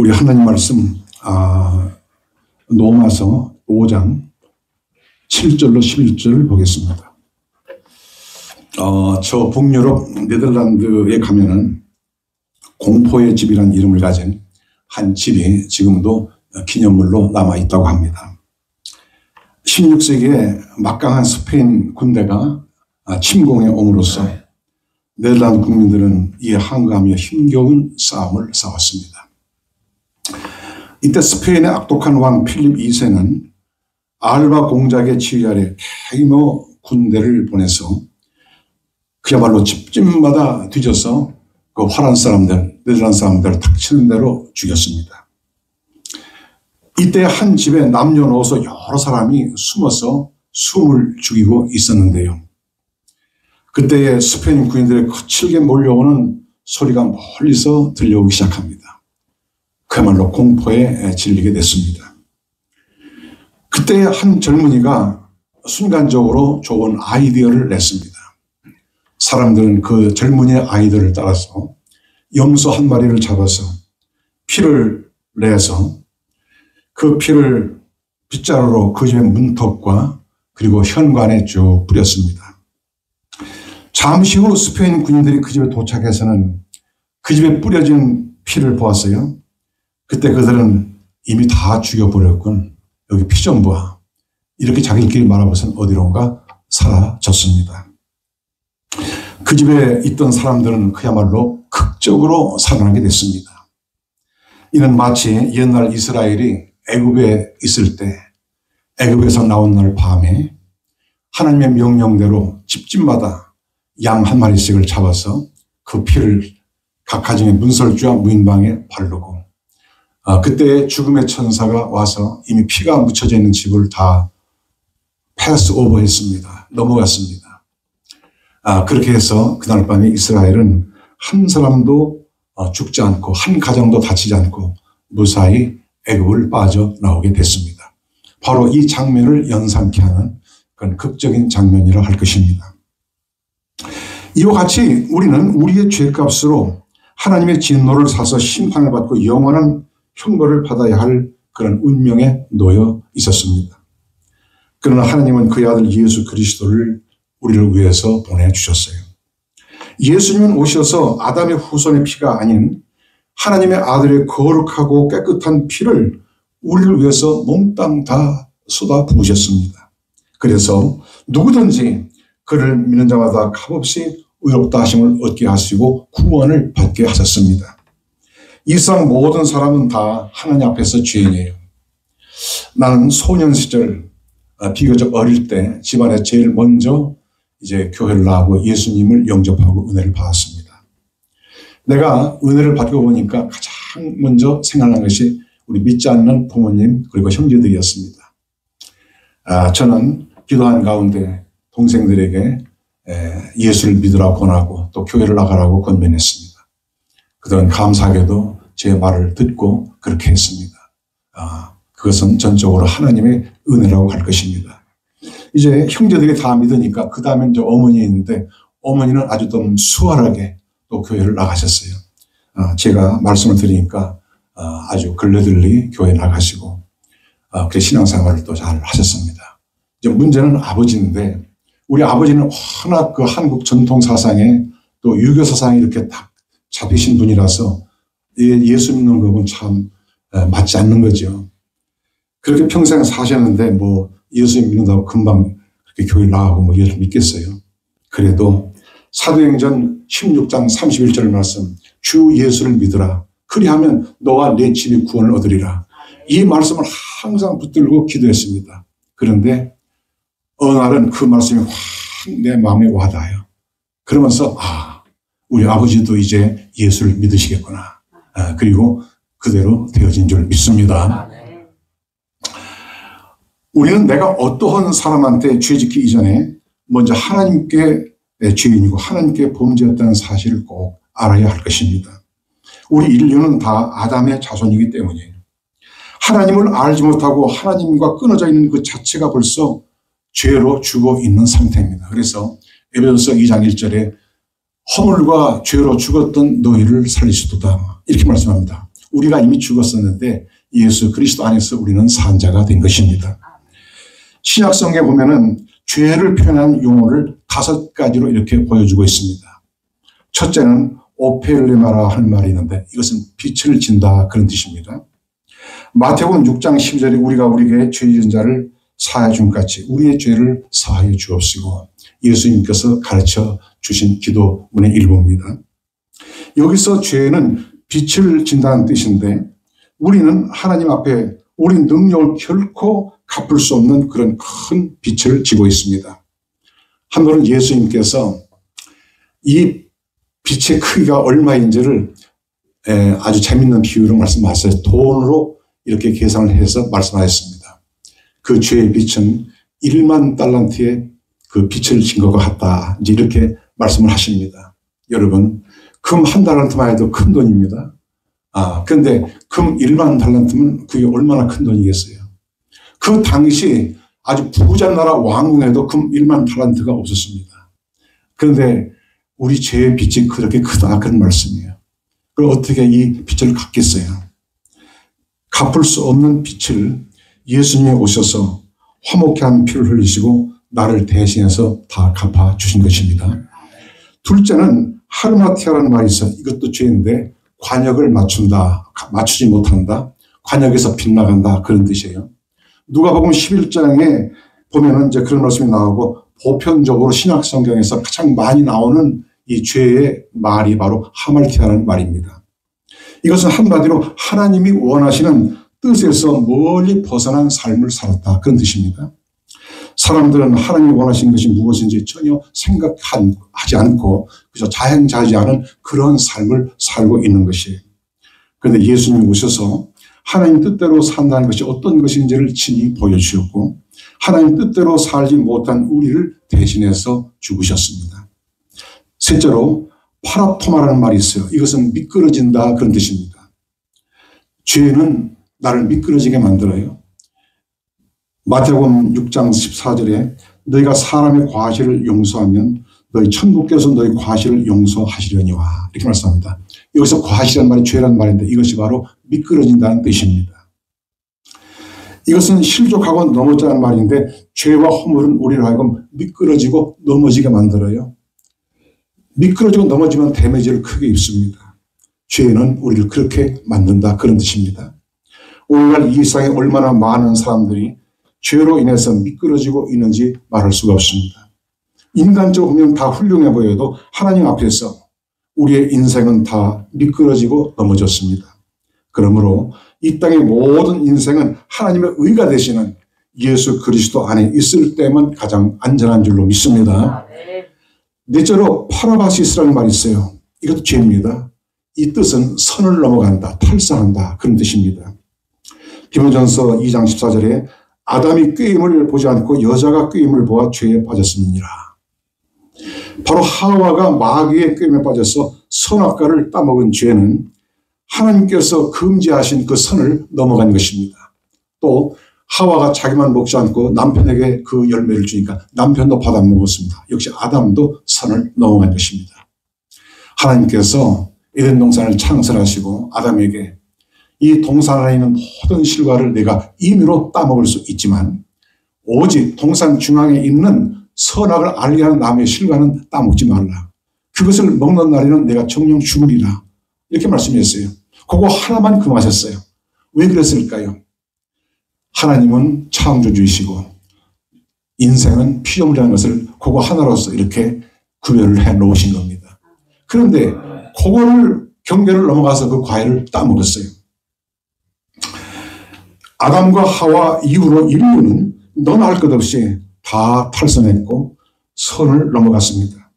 우리 하나님 말씀 로마서 5장 7절로 11절 보겠습니다. 저 북유럽 네덜란드에 가면은 공포의 집이라는 이름을 가진 한 집이 지금도 기념물로 남아 있다고 합니다. 16세기에 막강한 스페인 군대가 침공해 옴으로써 네덜란드 국민들은 이에 항거하며 힘겨운 싸움을 싸웠습니다. 이때 스페인의 악독한 왕 필립 2세는 알바 공작의 지휘 아래 대규모 군대를 보내서 그야말로 집집마다 뒤져서 그 화란 사람들, 네덜란드 사람들을 닥치는 대로 죽였습니다. 이때 한 집에 남녀노소 여러 사람이 숨어서 숨을 죽이고 있었는데요. 그때의 스페인 군인들의 거칠게 몰려오는 소리가 멀리서 들려오기 시작합니다. 그야말로 공포에 질리게 됐습니다. 그때 한 젊은이가 순간적으로 좋은 아이디어를 냈습니다. 사람들은 그 젊은이의 아이디어를 따라서 염소 한 마리를 잡아서 피를 내서 그 피를 빗자루로 그 집의 문턱과 그리고 현관에 쭉 뿌렸습니다. 잠시 후 스페인 군인들이 그 집에 도착해서는 그 집에 뿌려진 피를 보았어요. 그때 그들은 이미 다 죽여버렸군. 여기 피 좀 봐. 이렇게 자기들끼리 말하고선 어디론가 사라졌습니다. 그 집에 있던 사람들은 그야말로 극적으로 살아나게 됐습니다. 이는 마치 옛날 이스라엘이 애굽에 있을 때 애굽에서 나온 날 밤에 하나님의 명령대로 집집마다 양 한 마리씩을 잡아서 그 피를 각 가정의 문설주와 무인방에 바르고 그때 죽음의 천사가 와서 이미 피가 묻혀져 있는 집을 다 패스 오버했습니다. 넘어갔습니다. 그렇게 해서 그날 밤에 이스라엘은 한 사람도 죽지 않고 한 가정도 다치지 않고 무사히 애굽을 빠져나오게 됐습니다. 바로 이 장면을 연상케 하는 그런 극적인 장면이라 할 것입니다. 이와 같이 우리는 우리의 죄값으로 하나님의 진노를 사서 심판을 받고 영원한 형벌을 받아야 할 그런 운명에 놓여 있었습니다. 그러나 하나님은 그의 아들 예수 그리스도를 우리를 위해서 보내주셨어요. 예수님은 오셔서 아담의 후손의 피가 아닌 하나님의 아들의 거룩하고 깨끗한 피를 우리를 위해서 몽땅 다 쏟아 부으셨습니다. 그래서 누구든지 그를 믿는 자마다 값없이 의롭다 하심을 얻게 하시고 구원을 받게 하셨습니다. 이 세상 모든 사람은 다 하나님 앞에서 죄인이에요. 나는 소년 시절 비교적 어릴 때 집안에 제일 먼저 이제 교회를 나가고 예수님을 영접하고 은혜를 받았습니다. 내가 은혜를 받고 보니까 가장 먼저 생각난 것이 우리 믿지 않는 부모님 그리고 형제들이었습니다. 저는 기도한 가운데 동생들에게 예수를 믿으라고 권하고 또 교회를 나가라고 권면했습니다. 그들은 감사하게도 제 말을 듣고 그렇게 했습니다. 그것은 전적으로 하나님의 은혜라고 할 것입니다. 이제 형제들이 다 믿으니까 그 다음에 이제 어머니 있는데 어머니는 아주 좀 수월하게 또 교회를 나가셨어요. 제가 말씀을 드리니까 아주 걸레들리 교회 나가시고 그 신앙생활을 또 잘 하셨습니다. 이제 문제는 아버지인데 우리 아버지는 워낙 그 한국 전통 사상에 또 유교 사상에 이렇게 딱 잡히신 분이라서 예수 믿는 것은 참 맞지 않는 거죠. 그렇게 평생 사셨는데 뭐 예수 믿는다고 금방 그렇게 교회 나가고 뭐 예수 믿겠어요. 그래도 사도행전 16장 31절 말씀 주 예수를 믿으라. 그리하면 너와 내 집이 구원을 얻으리라. 이 말씀을 항상 붙들고 기도했습니다. 그런데 어느 날은 그 말씀이 확 내 마음에 와닿아요. 그러면서 우리 아버지도 이제 예수를 믿으시겠구나. 그리고 그대로 되어진 줄 믿습니다. 우리는 내가 어떠한 사람한테 죄짓기 이전에 먼저 하나님께 죄인이고 하나님께 범죄했다는 사실을 꼭 알아야 할 것입니다. 우리 인류는 다 아담의 자손이기 때문이에요. 하나님을 알지 못하고 하나님과 끊어져 있는 그 자체가 벌써 죄로 죽어 있는 상태입니다. 그래서 에베소서 2장 1절에 허물과 죄로 죽었던 너희를 살리시도다 이렇게 말씀합니다. 우리가 이미 죽었었는데 예수 그리스도 안에서 우리는 산 자가 된 것입니다. 신약성경에 보면은 죄를 표현한 용어를 5가지로 이렇게 보여주고 있습니다. 첫째는 오펠레마라 하는 말이 있는데 이것은 빛을 진다 그런 뜻입니다. 마태복음 6장 12절에 우리가 우리에게 죄 지은 자를 사하여 준 같이 우리의 죄를 사하여 주옵시고 예수님께서 가르쳐 주신 기도문의 일부입니다. 여기서 죄는 빛을 진다는 뜻인데 우리는 하나님 앞에 우리 능력을 결코 갚을 수 없는 그런 큰 빛을 지고 있습니다. 한 번은 예수님께서 이 빛의 크기가 얼마인지를 아주 재밌는 비유로 말씀하셨어요. 돈으로 이렇게 계산을 해서 말씀하셨습니다. 그 죄의 빛은 1만 달란트의 그 빛을 진 것과 같다. 이제 이렇게 말씀을 하십니다. 여러분, 금 1달란트만 해도 큰 돈입니다. 그런데 금 1만 달란트면 그게 얼마나 큰 돈이겠어요. 그 당시 아주 부자 나라 왕궁에도 금 1만 달란트가 없었습니다. 그런데 우리 죄의 빛이 그렇게 크다 그런 말씀이에요. 그럼 어떻게 이 빛을 갚겠어요? 갚을 수 없는 빛을 예수님이 오셔서 화목케 한 피를 흘리시고 나를 대신해서 다 갚아주신 것입니다. 둘째는 하르마티아라는 말이 있어요. 이것도 죄인데 관역을 맞춘다, 맞추지 못한다, 관역에서 빗나간다 그런 뜻이에요. 누가복음 11장에 보면은 이제 그런 말씀이 나오고 보편적으로 신약 성경에서 가장 많이 나오는 이 죄의 말이 바로 하말티아라는 말입니다. 이것은 한마디로 하나님이 원하시는 뜻에서 멀리 벗어난 삶을 살았다 그런 뜻입니다. 사람들은 하나님이 원하시는 것이 무엇인지 전혀 생각하지 않고 그저 자행자지하는 그런 삶을 살고 있는 것이에요. 그런데 예수님이 오셔서 하나님 뜻대로 산다는 것이 어떤 것인지를 친히 보여주셨고 하나님 뜻대로 살지 못한 우리를 대신해서 죽으셨습니다. 셋째로 파라토마라는 말이 있어요. 이것은 미끄러진다 그런 뜻입니다. 죄는 나를 미끄러지게 만들어요. 마태복음 6장 14절에 너희가 사람의 과실을 용서하면 너희 천국께서 너희 과실을 용서하시려니와 이렇게 말씀합니다. 여기서 과실이라는 말이 죄라는 말인데 이것이 바로 미끄러진다는 뜻입니다. 이것은 실족하고 넘어지는 말인데 죄와 허물은 우리를 하여금 미끄러지고 넘어지게 만들어요. 미끄러지고 넘어지면 데미지를 크게 입습니다. 죄는 우리를 그렇게 만든다 그런 뜻입니다. 오늘날 이 세상에 얼마나 많은 사람들이 죄로 인해서 미끄러지고 있는지 말할 수가 없습니다. 인간적으로 보면 다 훌륭해 보여도 하나님 앞에서 우리의 인생은 다 미끄러지고 넘어졌습니다. 그러므로 이 땅의 모든 인생은 하나님의 의가 되시는 예수 그리스도 안에 있을 때만 가장 안전한 줄로 믿습니다. 넷째로 파라바시스라는 말이 있어요. 이것도 죄입니다. 이 뜻은 선을 넘어간다, 탈사한다 그런 뜻입니다. 디모전서 2장 14절에 아담이 꾀임을 보지 않고 여자가 꾀임을 보아 죄에 빠졌음이니라. 바로 하와가 마귀의 꾀임에 빠져서 선악과를 따먹은 죄는 하나님께서 금지하신 그 선을 넘어간 것입니다. 또 하와가 자기만 먹지 않고 남편에게 그 열매를 주니까 남편도 받아 먹었습니다. 역시 아담도 선을 넘어간 것입니다. 하나님께서 에덴 동산을 창설하시고 아담에게 이 동산 안에 있는 모든 실과를 내가 임의로 따먹을 수 있지만 오직 동산 중앙에 있는 선악을 알게 하는 나무의 실과는 따먹지 말라. 그것을 먹는 날에는 내가 정령 죽으리라. 이렇게 말씀했어요. 그거 하나만 금하셨어요. 왜 그랬을까요? 하나님은 창조주이시고 인생은 피조물이라는 것을 그거 하나로서 이렇게 구별을 해 놓으신 겁니다. 그런데 그거를 경계를 넘어가서 그 과일을 따먹었어요. 아담과 하와 이후로 인류는 너나 할 것 없이 다 탈선했고 선을 넘어갔습니다.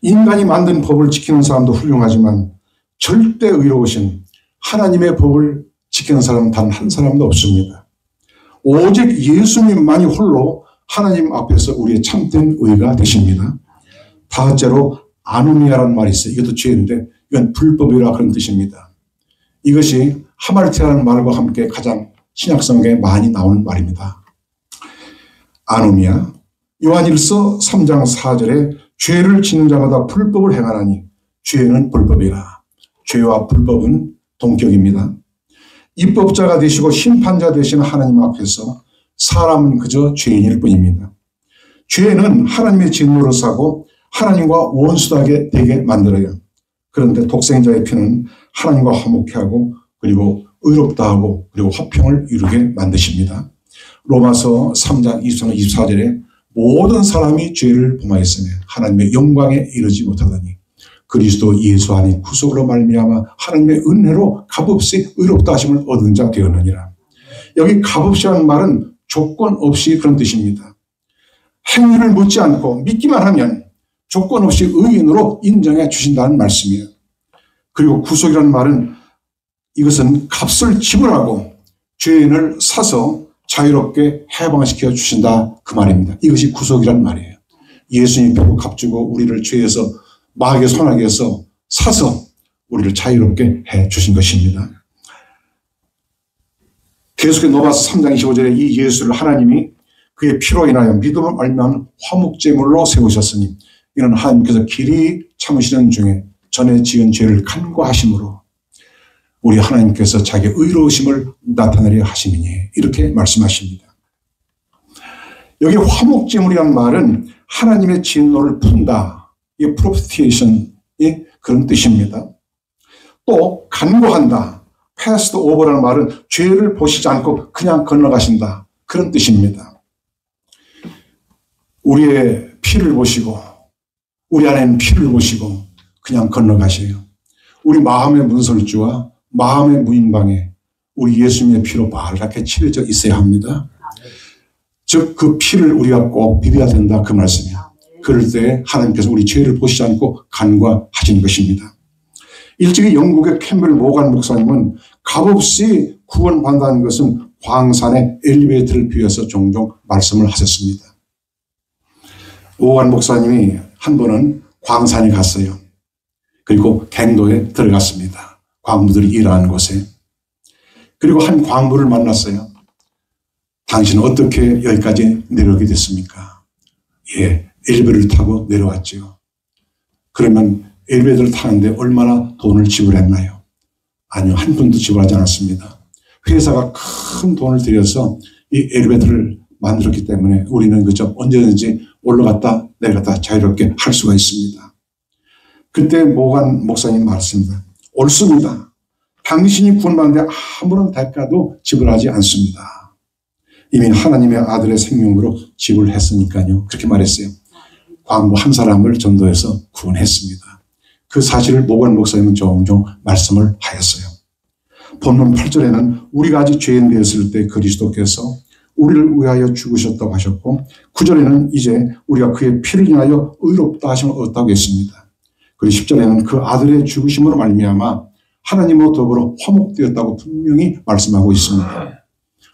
인간이 만든 법을 지키는 사람도 훌륭하지만 절대 의로우신 하나님의 법을 지키는 사람은 단 한 사람도 없습니다. 오직 예수님만이 홀로 하나님 앞에서 우리의 참된 의가 되십니다. 다섯째로 아누미아라는 말이 있어요. 이것도 죄인데 이건 불법이라 그런 뜻입니다. 이것이 하말티아라는 말과 함께 가장 신약성경에 많이 나오는 말입니다. 아누미아, 요한일서 3장 4절에 죄를 짓는 자마다 불법을 행하나니 죄는 불법이라. 죄와 불법은 동격입니다. 입법자가 되시고 심판자 되시는 하나님 앞에서 사람은 그저 죄인일 뿐입니다. 죄는 하나님의 진노를 사고 하나님과 원수하게 되게 만들어요. 그런데 독생자의 피는 하나님과 화목케 하고 그리고 의롭다 하고 그리고 화평을 이루게 만드십니다. 로마서 3장 23절 24절에 모든 사람이 죄를 범하였으며 하나님의 영광에 이르지 못하더니 그리스도 예수 안에 구속으로 말미암아 하나님의 은혜로 값없이 의롭다 하심을 얻은 자 되었느니라. 여기 값없이라는 말은 조건 없이 그런 뜻입니다. 행위를 묻지 않고 믿기만 하면 조건 없이 의인으로 인정해 주신다는 말씀이에요. 그리고 구속이라는 말은 이것은 값을 지불하고 죄인을 사서 자유롭게 해방시켜 주신다 그 말입니다. 이것이 구속이라는 말이에요. 예수님이 배고 값주고 우리를 죄에서 마귀의 손아귀에서 사서 우리를 자유롭게 해 주신 것입니다. 계속해 로마서 3장 25절에 이 예수를 하나님이 그의 피로 인하여 믿음을 알면 화목제물로 세우셨으니 이는 하나님께서 길이 참으시는 중에 전에 지은 죄를 간과하심으로 우리 하나님께서 자기의 의로우심을 나타내려 하심이니 이렇게 말씀하십니다. 여기 화목제물이라는 말은 하나님의 진노를 푼다. 이 propitiation이 그런 뜻입니다. 또 간과한다. passed over라는 말은 죄를 보시지 않고 그냥 건너가신다. 그런 뜻입니다. 우리의 피를 보시고 우리 안에는 피를 보시고 그냥 건너가셔요. 우리 마음의 문설주와 마음의 무인방에 우리 예수님의 피로 빨갛게 칠해져 있어야 합니다. 즉 그 피를 우리가 꼭 비벼야 된다 그 말씀이에요. 그럴 때 하나님께서 우리 죄를 보시지 않고 간과하시는 것입니다. 일찍이 영국의 캠벨 모간 목사님은 값없이 구원받는다는 것은 광산의 엘리베이터를 비워서 종종 말씀을 하셨습니다. 모간 목사님이 한 번은 광산에 갔어요. 그리고 갱도에 들어갔습니다. 광부들이 일하는 곳에. 그리고 한 광부를 만났어요. 당신은 어떻게 여기까지 내려오게 됐습니까? 예, 엘리베이터를 타고 내려왔죠. 그러면 엘리베이터를 타는데 얼마나 돈을 지불했나요? 아니요, 한 푼도 지불하지 않았습니다. 회사가 큰 돈을 들여서 이 엘리베이터를 만들었기 때문에 우리는 그저 언제든지 올라갔다 내려갔다 자유롭게 할 수가 있습니다. 그때 모간 목사님 말씀입니다. 옳습니다. 당신이 구원받는데 아무런 대가도 지불하지 않습니다. 이미 하나님의 아들의 생명으로 지불했으니까요. 그렇게 말했어요. 광부 한 사람을 전도해서 구원했습니다. 그 사실을 모간 목사님은 종종 말씀을 하였어요. 본문 8절에는 우리가 아직 죄인 되었을 때 그리스도께서 우리를 위하여 죽으셨다고 하셨고 9절에는 이제 우리가 그의 피를 인하여 의롭다 하심을 얻었다고 했습니다. 그리고 10절에는 그 아들의 죽으심으로 말미암아 하나님과 더불어 화목되었다고 분명히 말씀하고 있습니다.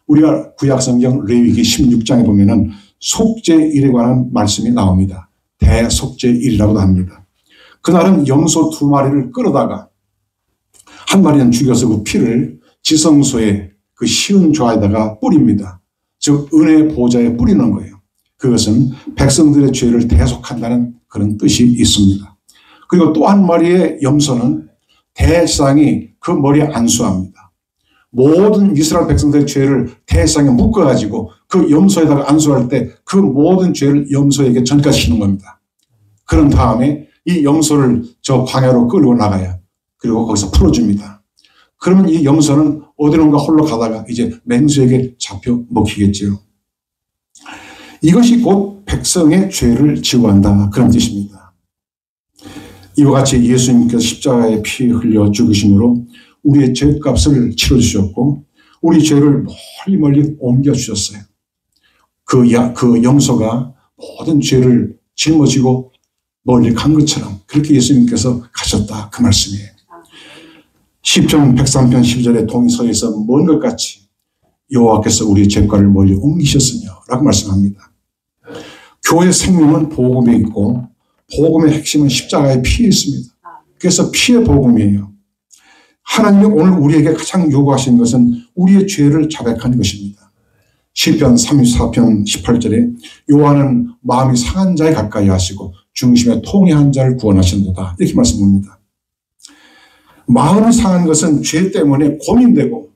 우리가 구약성경 레위기 16장에 보면은 속죄일에 관한 말씀이 나옵니다. 대속죄일이라고도 합니다. 그날은 염소 2마리를 끌어다가 한 마리는 죽여서 그 피를 지성소의 그 시은 좌에다가 뿌립니다. 즉 은혜의 보좌에 뿌리는 거예요. 그것은 백성들의 죄를 대속한다는 그런 뜻이 있습니다. 그리고 또 한 마리의 염소는 대상이 그 머리에 안수합니다. 모든 이스라엘 백성들의 죄를 대상에 묶어가지고 그 염소에다가 안수할 때 그 모든 죄를 염소에게 전가시키는 겁니다. 그런 다음에 이 염소를 저 광야로 끌고 나가요. 그리고 거기서 풀어줍니다. 그러면 이 염소는 어디론가 홀로 가다가 이제 맹수에게 잡혀 먹히겠지요. 이것이 곧 백성의 죄를 지우한다 그런 뜻입니다. 이와 같이 예수님께서 십자가에 피 흘려 죽으심으로 우리의 죄값을 치러주셨고 우리 죄를 멀리 옮겨주셨어요. 그 염소가 모든 죄를 짊어지고 멀리 간 것처럼 그렇게 예수님께서 가셨다 그 말씀이에요. 시편 103편 12절에 동서에서 먼 것 같이 여호와께서 우리의 죄과를 멀리 옮기셨으며 라고 말씀합니다. 교회의 생명은 복음에 있고 복음의 핵심은 십자가의 피에 있습니다. 그래서 피의 복음이에요. 하나님이 오늘 우리에게 가장 요구하신 것은 우리의 죄를 자백하는 것입니다. 시편 34편 18절에 여호와는 마음이 상한 자에 가까이 하시고 중심에 통회한 자를 구원하신도다 이렇게 말씀합니다. 마음이 상한 것은 죄 때문에 고민되고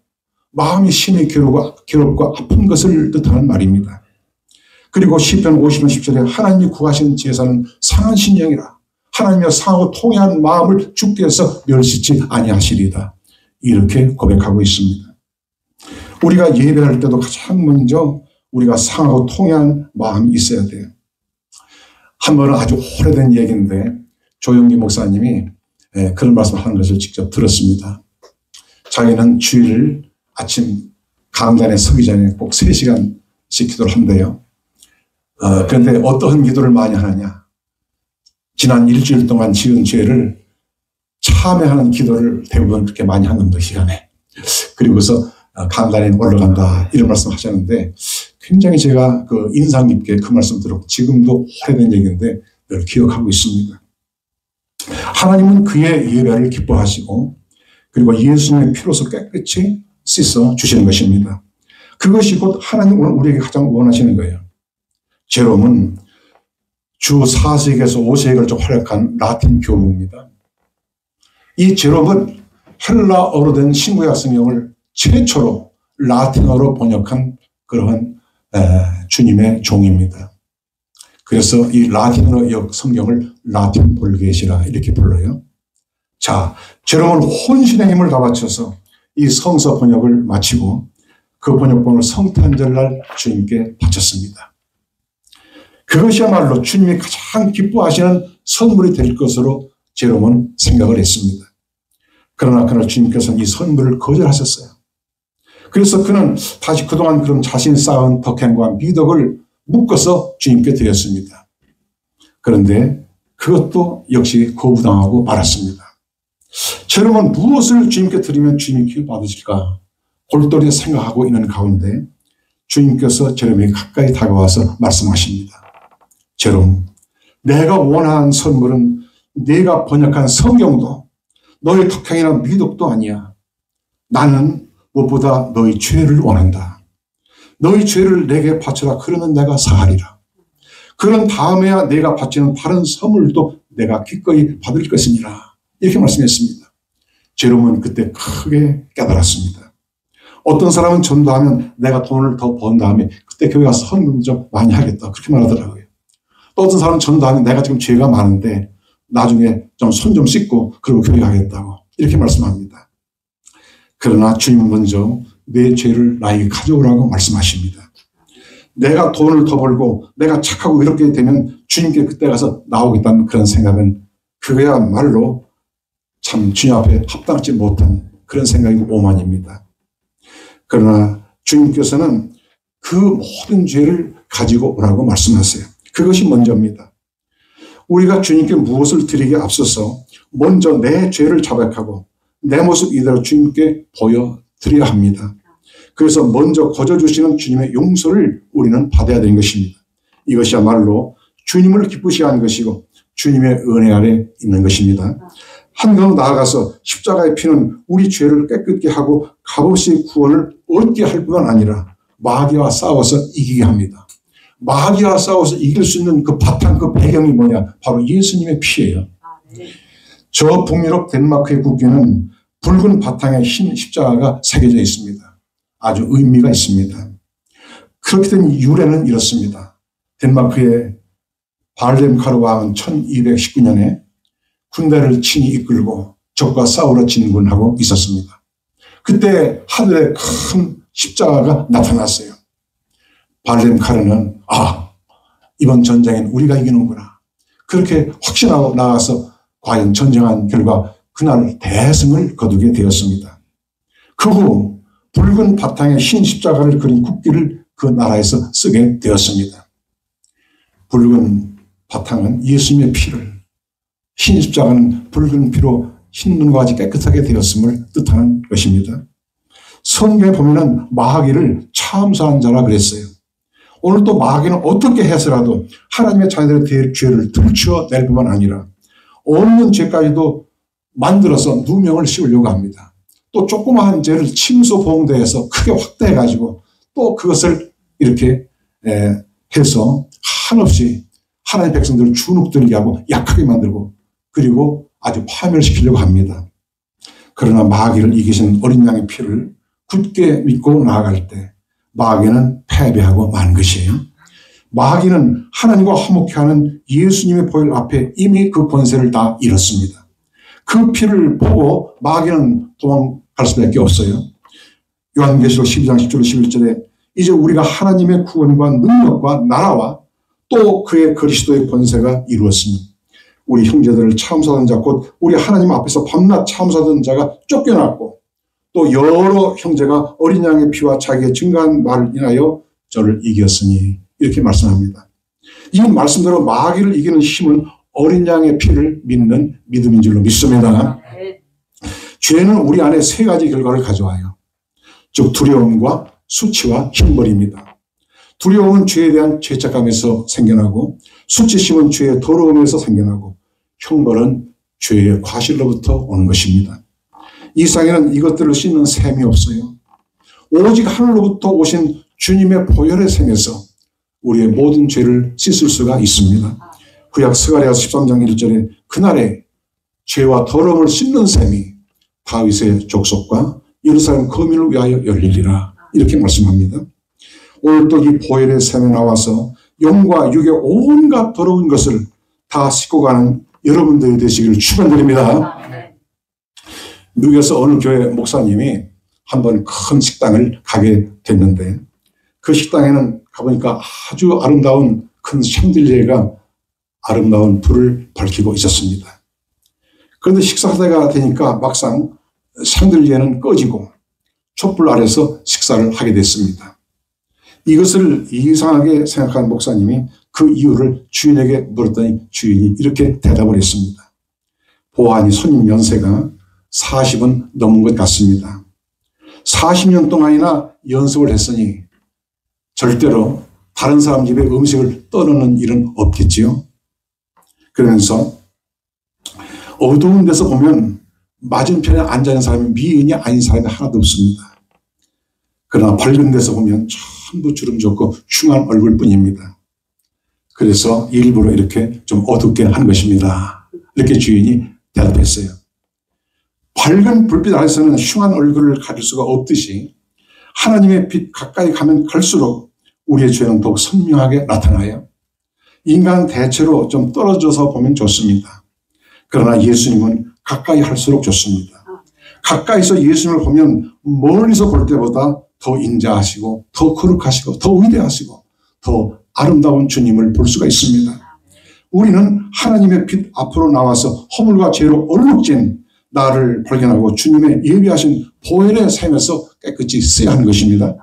마음이 심히 괴롭고 아픈 것을 뜻하는 말입니다. 그리고 시편 50편 10절에 하나님이 구하시는 제사는 상한 심령이라 하나님의 상하고 통해한 마음을 주께서 멸시치 아니하시리다. 이렇게 고백하고 있습니다. 우리가 예배할 때도 가장 먼저 우리가 상하고 통해한 마음이 있어야 돼요. 한 번은 아주 오래된 얘기인데 조영기 목사님이 그런 말씀하는 것을 직접 들었습니다. 자기는 주일을 아침 강단에 서기 전에 꼭 3시간씩 기도를 한대요. 그런데 어떠한 기도를 많이 하느냐. 지난 일주일 동안 지은 죄를 참회하는 기도를 대부분 그렇게 많이 하는 그 시간에. 그리고서 강단에 올라간다 이런 말씀 하셨는데 굉장히 제가 그 인상 깊게 그 말씀 들었고 지금도 오래된 얘기인데 늘 기억하고 있습니다. 하나님은 그의 예배를 기뻐하시고 그리고 예수님의 피로서 깨끗이 씻어 주시는 것입니다. 그것이 곧 하나님 오늘 우리에게 가장 원하시는 거예요. 제롬은 주 4세기에서 5세기에 걸쳐 활약한 라틴 교부입니다. 이 제롬은 헬라어로 된 신구약 성경을 최초로 라틴어로 번역한 그러한 주님의 종입니다. 그래서 이 라틴어 성경을 라틴 볼겟이라 이렇게 불러요. 자, 제롬은 혼신의 힘을 다 바쳐서 이 성서 번역을 마치고 그 번역본을 성탄절날 주님께 바쳤습니다. 그것이야말로 주님이 가장 기뻐하시는 선물이 될 것으로 제롬은 생각을 했습니다. 그러나 그날 주님께서는 이 선물을 거절하셨어요. 그래서 그는 다시 그동안 그런 자신이 쌓은 덕행과 미덕을 묶어서 주님께 드렸습니다. 그런데 그것도 역시 거부당하고 말았습니다. 제롬은 무엇을 주님께 드리면 주님이 기뻐받으실까 골똘히 생각하고 있는 가운데 주님께서 제롬에게 가까이 다가와서 말씀하십니다. 제롬, 내가 원하는 선물은 네가 번역한 성경도 너의 덕행이나 미덕도 아니야. 나는 무엇보다 너의 죄를 원한다. 너의 죄를 내게 바쳐라. 그러면 내가 사하리라. 그런 다음에야 내가 바치는 다른 선물도 내가 기꺼이 받을 것이니라. 이렇게 말씀했습니다. 제롬은 그때 크게 깨달았습니다. 어떤 사람은 전도하면 내가 돈을 더 번 다음에 그때 교회 가서 헌금 좀 많이 하겠다. 그렇게 말하더라고요. 또 어떤 사람은 전도하면 내가 지금 죄가 많은데 나중에 좀 손 좀 씻고 그러고 교회 가겠다고 이렇게 말씀합니다. 그러나 주님은 먼저 내 죄를 나에게 가져오라고 말씀하십니다. 내가 돈을 더 벌고 내가 착하고 이렇게 되면 주님께 그때 가서 나오겠다는 그런 생각은 그거야말로 참 주님 앞에 합당치 못한 그런 생각이고 오만입니다. 그러나 주님께서는 그 모든 죄를 가지고 오라고 말씀하세요. 그것이 먼저입니다. 우리가 주님께 무엇을 드리기에 앞서서 먼저 내 죄를 자백하고 내 모습 이대로 주님께 보여드려야 합니다. 그래서 먼저 거저주시는 주님의 용서를 우리는 받아야 되는 것입니다. 이것이야말로 주님을 기쁘시게 하는 것이고 주님의 은혜 아래 있는 것입니다. 한 걸음 나아가서 십자가의 피는 우리 죄를 깨끗게 하고 값없이 구원을 얻게 할 뿐만 아니라 마귀와 싸워서 이기게 합니다. 마귀와 싸워서 이길 수 있는 그 바탕, 그 배경이 뭐냐? 바로 예수님의 피예요. 저 북유럽 덴마크의 국기는 붉은 바탕에 흰 십자가가 새겨져 있습니다. 아주 의미가 있습니다. 그렇게 된 유래는 이렇습니다. 덴마크의 발렘카르 왕은 1219년에 군대를 친히 이끌고 적과 싸우러 진군하고 있었습니다. 그때 하늘에 큰 십자가가 나타났어요. 발렘카르는 이번 전쟁엔 우리가 이기는구나. 그렇게 확신하고 나가서 과연 전쟁한 결과 그날 대승을 거두게 되었습니다. 그 후 붉은 바탕에 흰 십자가를 그린 국기를 그 나라에서 쓰게 되었습니다. 붉은 바탕은 예수님의 피를, 흰 십자가는 붉은 피로 흰 눈과 같이 깨끗하게 되었음을 뜻하는 것입니다. 성경에 보면은 마귀를 참수한 자라 그랬어요. 오늘 또 마귀는 어떻게 해서라도 하나님의 자녀들의 죄를 들추어낼 뿐만 아니라 없는 죄까지도 만들어서 누명을 씌우려고 합니다. 또 조그마한 죄를 침소봉대해서 크게 확대해가지고 또 그것을 이렇게 해서 한없이 하나님의 백성들을 주눅들게 하고 약하게 만들고 그리고 아주 파멸시키려고 합니다. 그러나 마귀를 이기신 어린 양의 피를 굳게 믿고 나아갈 때 마귀는 패배하고 만 것이에요. 마귀는 하나님과 화목케 하는 예수님의 보혈 앞에 이미 그 권세를 다 잃었습니다. 그 피를 보고 마귀는 도망갈 수밖에 없어요. 요한계시록 12장 10절 11절에 이제 우리가 하나님의 구원과 능력과 나라와 또 그의 그리스도의 권세가 이루었습니다. 우리 형제들을 참사하던 자 곧 우리 하나님 앞에서 밤낮 참사하던 자가 쫓겨났고 또 여러 형제가 어린 양의 피와 자기의 증거한 말을 인하여 저를 이겼으니 이렇게 말씀합니다. 이 말씀대로 마귀를 이기는 힘은 어린 양의 피를 믿는 믿음인 줄로 믿습니다. 죄는 우리 안에 세 가지 결과를 가져와요. 즉 두려움과 수치와 형벌입니다. 두려움은 죄에 대한 죄책감에서 생겨나고 수치심은 죄의 더러움에서 생겨나고 형벌은 죄의 과실로부터 오는 것입니다. 이 세상에는 이것들을 씻는 셈이 없어요. 오직 하늘로부터 오신 주님의 보혈의 셈에서 우리의 모든 죄를 씻을 수가 있습니다. 구약 스가랴서 13장 1절에 그날에 죄와 더러움을 씻는 셈이 다윗의 족속과 예루살렘 거민을 위하여 열리리라 이렇게 말씀합니다. 오늘 또 이 보혈의 셈에 나와서 영과 육의 온갖 더러운 것을 다 씻고 가는 여러분들이 되시기를 축원드립니다. 미국에서 어느 교회 목사님이 한번 큰 식당을 가게 됐는데 그 식당에는 가보니까 아주 아름다운 큰 샹들리에가 아름다운 불을 밝히고 있었습니다. 그런데 식사가 되니까 막상 샹들리에는 꺼지고 촛불 아래서 식사를 하게 됐습니다. 이것을 이상하게 생각한 목사님이 그 이유를 주인에게 물었더니 주인이 이렇게 대답을 했습니다. 보아하니 손님 연세가 40은 넘은 것 같습니다. 40년 동안이나 연습을 했으니 절대로 다른 사람 집에 음식을 떠넣는 일은 없겠지요. 그러면서 어두운 데서 보면 맞은편에 앉아있는 사람이 미인이 아닌 사람이 하나도 없습니다. 그러나 밝은 데서 보면 전부 주름 좋고 흉한 얼굴뿐입니다. 그래서 일부러 이렇게 좀 어둡게 한 것입니다. 이렇게 주인이 대답했어요. 밝은 불빛 아래서는 흉한 얼굴을 가릴 수가 없듯이 하나님의 빛 가까이 가면 갈수록 우리의 죄는 더욱 선명하게 나타나요. 인간은 대체로 좀 떨어져서 보면 좋습니다. 그러나 예수님은 가까이 할수록 좋습니다. 가까이서 예수님을 보면 멀리서 볼 때보다 더 인자하시고 더 거룩하시고 더 위대하시고 더 아름다운 주님을 볼 수가 있습니다. 우리는 하나님의 빛 앞으로 나와서 허물과 죄로 얼룩진 나를 발견하고 주님의 예비하신 보혈의 셈에서 깨끗이 써야 하는 것입니다.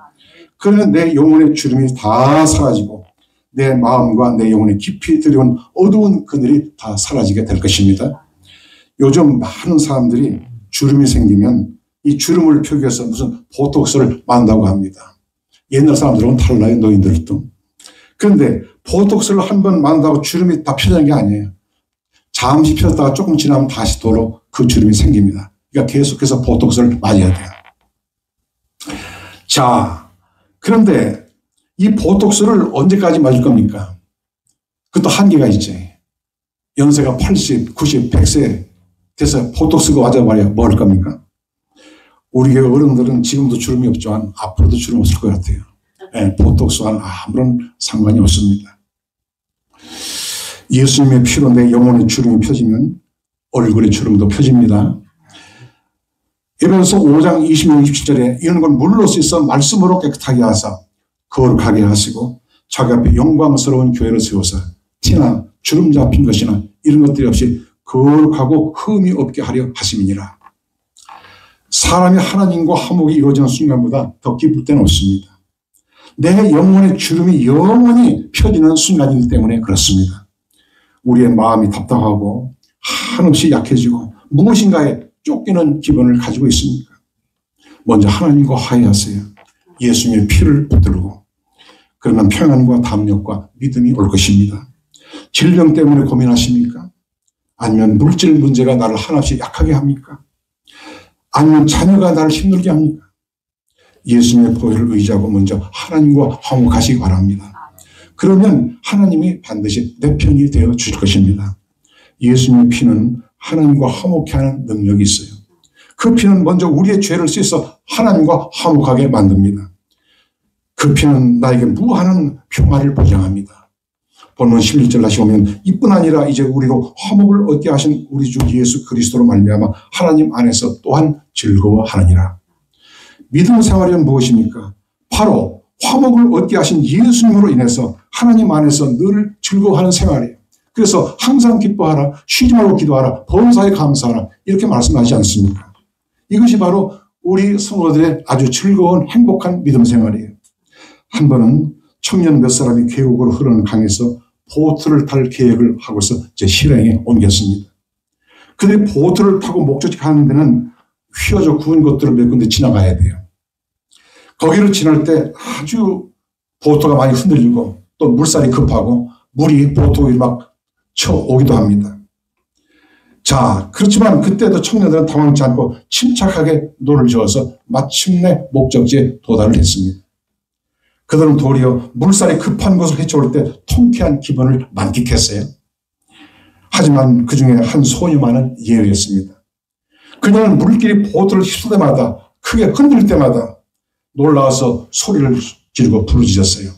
그러면 내 영혼의 주름이 다 사라지고 내 마음과 내 영혼에 깊이 들여온 어두운 그늘이 다 사라지게 될 것입니다. 요즘 많은 사람들이 주름이 생기면 이 주름을 표기해서 무슨 보톡스를 만다고 합니다. 옛날 사람들은 달라요, 노인들도. 그런데 보톡스를 한번 만다고 주름이 다 펴지는 게 아니에요. 잠시 펴졌다가 조금 지나면 다시 도로 그 주름이 생깁니다. 그러니까 계속해서 보톡스를 맞아야 돼요. 자, 그런데 이 보톡스를 언제까지 맞을 겁니까? 그것도 한계가 있지. 연세가 80, 90, 100세 돼서 보톡스가 맞아봐야 뭐 할 겁니까? 우리 교회 어른들은 지금도 주름이 없지만 앞으로도 주름 없을 것 같아요. 네, 보톡스와는 아무런 상관이 없습니다. 예수님의 피로 내 영혼의 주름이 펴지면 얼굴의 주름도 펴집니다. 에베소서 5장 26, 27절에 이런 건 물로 씻어 말씀으로 깨끗하게 하사 거룩하게 하시고 자기 앞에 영광스러운 교회를 세워서 티나 주름 잡힌 것이나 이런 것들이 없이 거룩하고 흠이 없게 하려 하심이니라. 사람이 하나님과 화목이 이루어지는 순간보다 더 기쁠 때는 없습니다. 내 영혼의 주름이 영원히 펴지는 순간이기 때문에 그렇습니다. 우리의 마음이 답답하고 한없이 약해지고 무엇인가에 쫓기는 기분을 가지고 있습니까? 먼저 하나님과 화해하세요. 예수님의 피를 붙들고 그러면 평안과 담력과 믿음이 올 것입니다. 질병 때문에 고민하십니까? 아니면 물질 문제가 나를 한없이 약하게 합니까? 아니면 자녀가 나를 힘들게 합니까? 예수님의 보혈을 의지하고 먼저 하나님과 화목하시기 바랍니다. 그러면 하나님이 반드시 내 편이 되어 주실 것입니다. 예수님의 피는 하나님과 화목케 하는 능력이 있어요. 그 피는 먼저 우리의 죄를 씻어 하나님과 화목하게 만듭니다. 그 피는 나에게 무한한 평화를 보장합니다. 본문 11절 다시 오면 이뿐 아니라 이제 우리로 화목을 얻게 하신 우리 주 예수 그리스도로 말미암아 하나님 안에서 또한 즐거워하느니라. 믿음 생활이 무엇입니까? 바로 화목을 얻게 하신 예수님으로 인해서 하나님 안에서 늘 즐거워하는 생활이에요. 그래서 항상 기뻐하라, 쉬지 말고 기도하라, 범사에 감사하라 이렇게 말씀하지 않습니까? 이것이 바로 우리 성도들의 아주 즐거운 행복한 믿음 생활이에요. 한 번은 청년 몇 사람이 계곡으로 흐르는 강에서 보트를 탈 계획을 하고서 제 실행에 옮겼습니다. 그들이 보트를 타고 목적지 가는 데는 휘어져 구운 것들을 몇 군데 지나가야 돼요. 거기를 지날 때 아주 보트가 많이 흔들리고 또 물살이 급하고 물이 보트 위에 막 쳐오기도 합니다. 자, 그렇지만 그때도 청년들은 당황치 않고 침착하게 노를 저어서 마침내 목적지에 도달을 했습니다. 그들은 도리어 물살이 급한 곳을 헤쳐올 때 통쾌한 기분을 만끽했어요. 하지만 그 중에 한 소녀만은 예외였습니다. 그녀는 물길이 보트를 휩쓸 때마다 크게 흔들 때마다 놀라워서 소리를 지르고 부르짖었어요.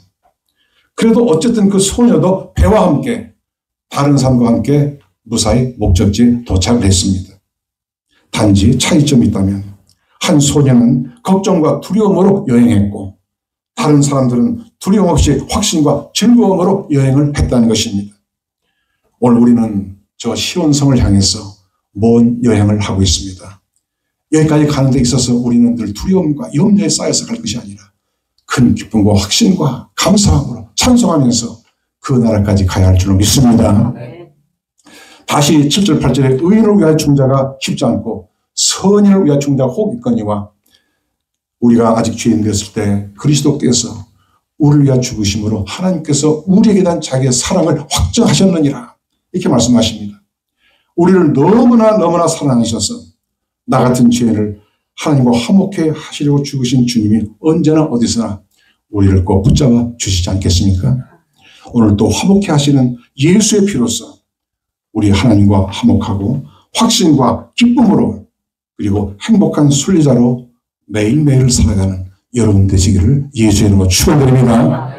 그래도 어쨌든 그 소녀도 배와 함께 다른 사람과 함께 무사히 목적지에 도착을 했습니다. 단지 차이점이 있다면 한 소녀는 걱정과 두려움으로 여행했고 다른 사람들은 두려움 없이 확신과 즐거움으로 여행을 했다는 것입니다. 오늘 우리는 저 시온성을 향해서 먼 여행을 하고 있습니다. 여기까지 가는 데 있어서 우리는 늘 두려움과 염려에 쌓여서 갈 것이 아니라 큰 기쁨과 확신과 감사함으로 찬송하면서 그 나라까지 가야 할 줄로 믿습니다. 다시 7절 8절에 의인을 위하여 중자가 쉽지 않고 선인을 위하여 중자가 혹 있거니와 우리가 아직 죄인 되었을 때 그리스도께서 우리를 위하여 죽으심으로 하나님께서 우리에게 대한 자기의 사랑을 확정하셨느니라 이렇게 말씀하십니다. 우리를 너무나 사랑하셔서 나 같은 죄인을 하나님과 화목해 하시려고 죽으신 주님이 언제나 어디서나 우리를 꼭 붙잡아 주시지 않겠습니까? 오늘 또 화목해 하시는 예수의 피로서 우리 하나님과 화목하고 확신과 기쁨으로 그리고 행복한 순례자로 매일매일 살아가는 여러분 되시기를 예수의 이름으로 축원드립니다.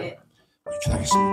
기도하겠습니다.